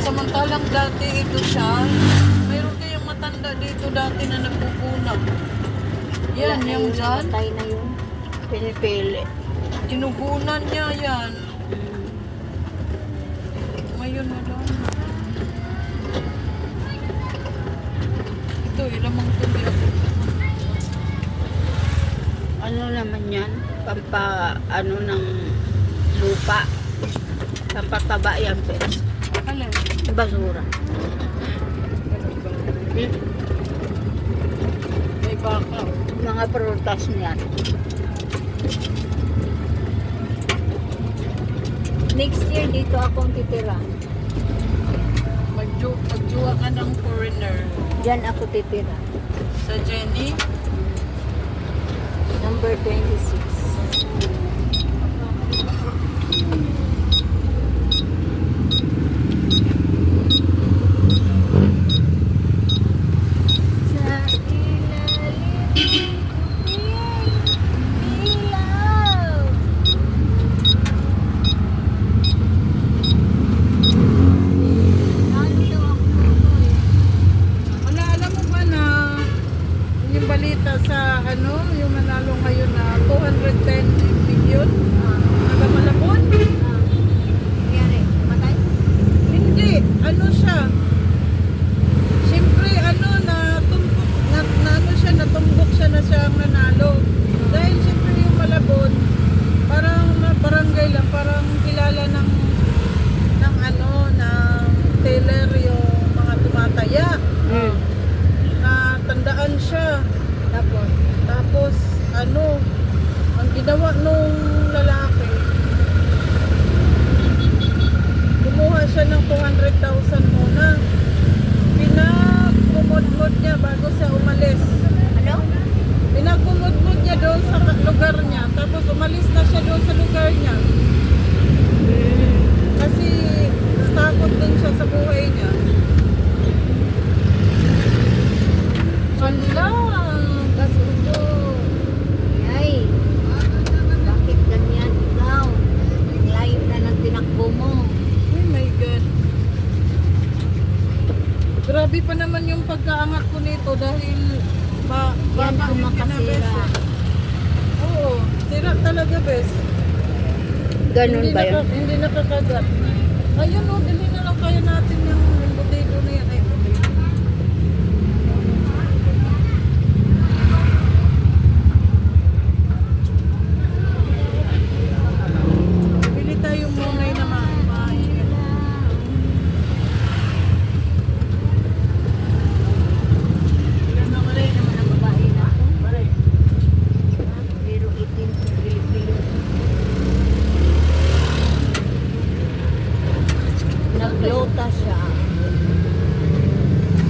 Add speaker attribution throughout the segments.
Speaker 1: Samantalang dati ito siya, mayroon kayong matanda dito dati na nagkukulang. Yan,
Speaker 2: Wala na
Speaker 1: yung
Speaker 2: yun,
Speaker 1: dyan.
Speaker 2: namatay na yun. Pinipili.
Speaker 1: Tinugunan niya yan. Ngayon wala na. Ito, ilamang tuloy ako.
Speaker 2: Ano naman yan? Ano ng lupa. Pampataba yan, Pets.
Speaker 1: Alin?
Speaker 2: Basura.
Speaker 1: May baka.
Speaker 2: Mga prutas niyan. Next year, dito akong titira.
Speaker 1: Magjuwa ka ng foreigner.
Speaker 2: Diyan ako titira.
Speaker 1: Sa Jenny.
Speaker 2: Number 26. Sa ilalim ng ilaw. Lalo daw ako tuloy.
Speaker 1: Wala, alam mo ba na yung balita sa ano, yung manalo ngayon na 210 million? Taga Malabon?
Speaker 2: Nangyari, matay?
Speaker 1: Hindi, ano siya? Siyempre, ano, ano siya, natumbok siya na siyang nanalo. Dahil siyempre yung Malabon, parang barangay lang, parang kilala ng ano, ng teller yung mga tumataya. Na tandaan siya. Tapos, ano, ang ginawa nung lalaki, kumuha siya ng 200,000 muna. Pinagkumod-mod niya bago siya umalis.
Speaker 2: Ano?
Speaker 1: Pinagkumod-mod niya doon sa lugar niya. Tapos umalis na siya doon sa lugar niya. Kasi natakot din siya sa buhay niya. Wala!
Speaker 2: Kasundo. Ay, bakit ganyan ikaw? Ang layo na ng tinakbo mo.
Speaker 1: Oh my God. Grabe pa naman yung pagkaangat ko nito dahil
Speaker 2: Yan
Speaker 1: baka
Speaker 2: ang
Speaker 1: yung
Speaker 2: makasira.
Speaker 1: pinabes. Oo, sira talaga bes.
Speaker 2: Ganun ba yun?
Speaker 1: Hindi nakakagat. Ayun o, dili na lang kaya natin yung potato na yan. Ay, potato. Bili tayo muna na mainit.
Speaker 2: Naman ang babae na ako. Pero itim sa Pilipino. Naglota siya.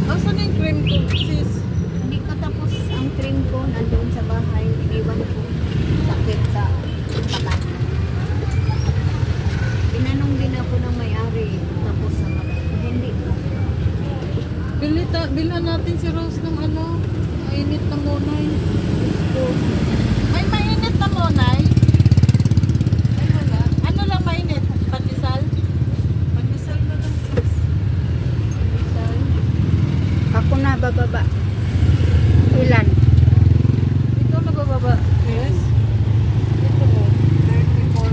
Speaker 1: Asan yung cream ko, sis?
Speaker 2: Hindi ka tapos ang cream ko nandoon sa bahay. Iniwan ko. Sakit sa patat. Tinanong din ako ng may-ari. Tapos sa hindi ko.
Speaker 1: Bilhan natin si Rose ng ano, mainit na monay. May mainit na monay? Ay wala. Ano lang mainit? Pandesal? Pandesal na lang sis. Pandesal.
Speaker 2: Ako na bababa. Ilan?
Speaker 1: Ikaw na bababa? Yes. Ito mo, 30, 40.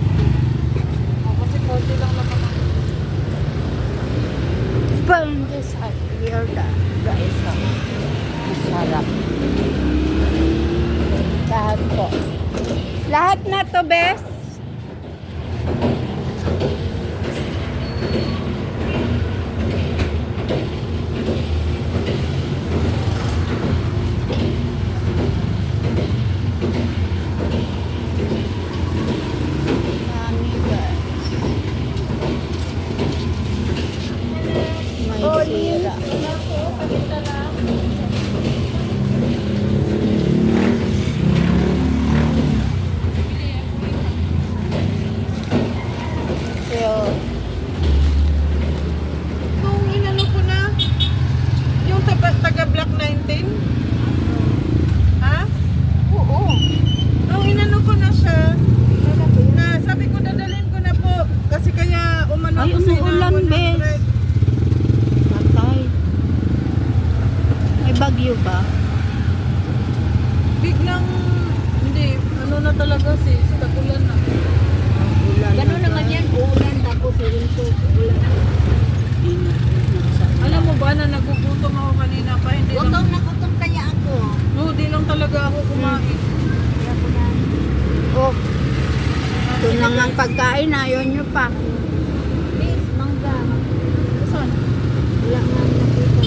Speaker 1: Oh, kasi 40 lang naman ako.
Speaker 2: Pandesal. Here guys. Masarap. Lahat po. Lahat na to, bes. Dami, guys. May sira.
Speaker 1: kasi tagulan na.
Speaker 3: Ulan
Speaker 2: Ganun naman yan, ulan tapos winter, ulan.
Speaker 1: Alam mo ba na nagugutom ako kanina pa? Hindi lang,
Speaker 2: Gutom na gutom kaya ako.
Speaker 1: no, di lang talaga ako kumain.
Speaker 2: Kaya ko na.
Speaker 3: Oh, ito na nga ang pagkain, ayaw nyo pa.
Speaker 2: Please, mangga.
Speaker 1: Saan?
Speaker 2: Wala nga nakita.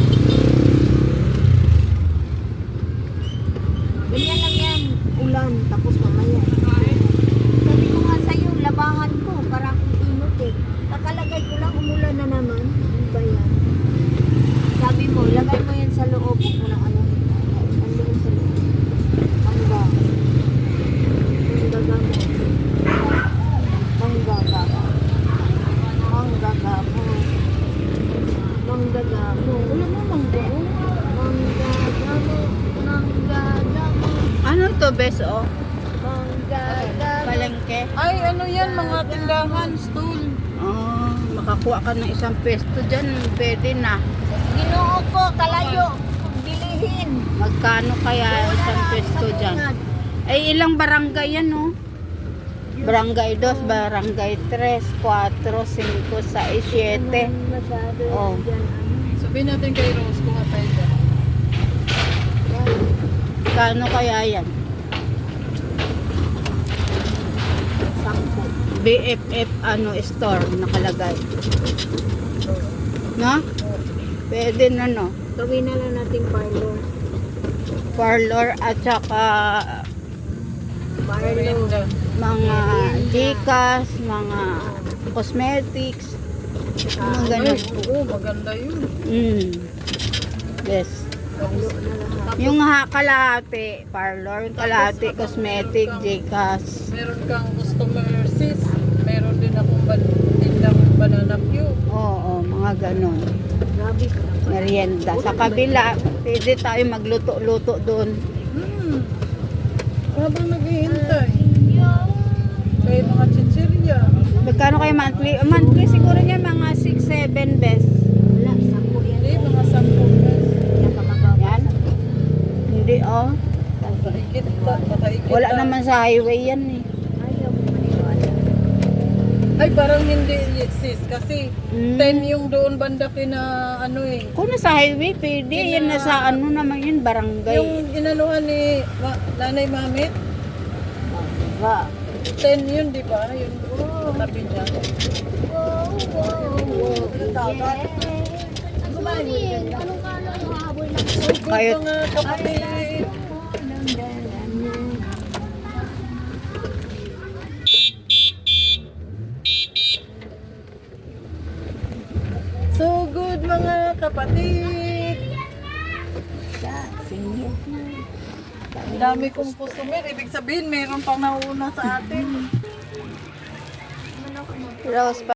Speaker 2: Ganyan lang yan, ulan, tapos mamaya. Sabi ko nga sa'yo, labahan ko, para akong inot eh. Kakalagay ko lang, umulan na naman. Ano ba yan? Sabi mo, lagay mo yan sa loob, huwag mo lang ano. Nandoon sa loob. Mangga. Mangga mo. Mangga mo. Mangga mo. Mangga mo.
Speaker 1: Wala mo mangga.
Speaker 2: Mangga mo. Mangga mo.
Speaker 3: Ano to, bes, oh?
Speaker 2: Mangga mo.
Speaker 3: Palengke?
Speaker 1: Ay, ano yan, mga tindahan, stool.
Speaker 3: Oh, makakuha ka ng isang pesto dyan, pwede na.
Speaker 2: Ginoo ko, kalayo. Bilihin.
Speaker 3: Magkano kaya isang pesto dyan? Ay, ilang barangay yan, oh? Barangay 2, barangay 3, 4, 5, 6, 7.
Speaker 2: Masyado
Speaker 3: Oh.
Speaker 2: yan, ano.
Speaker 1: Sabihin natin kay Rose kung atay ka.
Speaker 3: Kano kaya yan?
Speaker 2: Sampo.
Speaker 3: BFF store nakalagay. No? Pwede na, no?
Speaker 2: Gawin na lang natin parlor.
Speaker 3: Parlor at saka
Speaker 1: Merinda.
Speaker 3: mga Gcash, mga cosmetics, mga
Speaker 1: Ay,
Speaker 3: ganun.
Speaker 1: oo, maganda yun.
Speaker 3: Yes.
Speaker 2: Parlor na lahat.
Speaker 3: Yung kalahati, parlor, yung kalahati, cosmetic, Gcash.
Speaker 1: Meron kang customer sis. Meron din akong tindang banana cue.
Speaker 3: Oo, mga ganun.
Speaker 2: Grabe ka.
Speaker 3: Merienda. Sa kabila, pwede tayo magluto-luto doon.
Speaker 1: Habang naghihintay. Kaya mga chichirya.
Speaker 3: Magkano kayo monthly? Monthly siguro niya mga 6-7 best.
Speaker 2: Wala, sampo yan.
Speaker 1: Hindi, mga 10 pesos.
Speaker 2: Kaya ka mababa.
Speaker 3: Yan. Hindi, oh.
Speaker 1: Pataikit, pataikit.
Speaker 3: Wala naman sa highway yan eh.
Speaker 2: Ayaw mo maniwala.
Speaker 1: Ay, parang hindi sis. Kasi
Speaker 3: Mm.
Speaker 1: 10 yung doon banda kina ano eh.
Speaker 3: Kung nasa highway, pwede. Yan nasa ano naman yun, barangay.
Speaker 1: Yung inanuhan ni Nanay Mamit,
Speaker 3: Ba?
Speaker 1: 10 yun, di ba? Yung tabi niya.
Speaker 2: Wow, wow, wow. Ano ba yun? Anong kanan mahabol ng
Speaker 3: Kayo,
Speaker 1: Mga kapatid. So good mga kapatid. Ang dami kong customer. Ibig sabihin, meron pang nauna sa atin.
Speaker 3: Rose,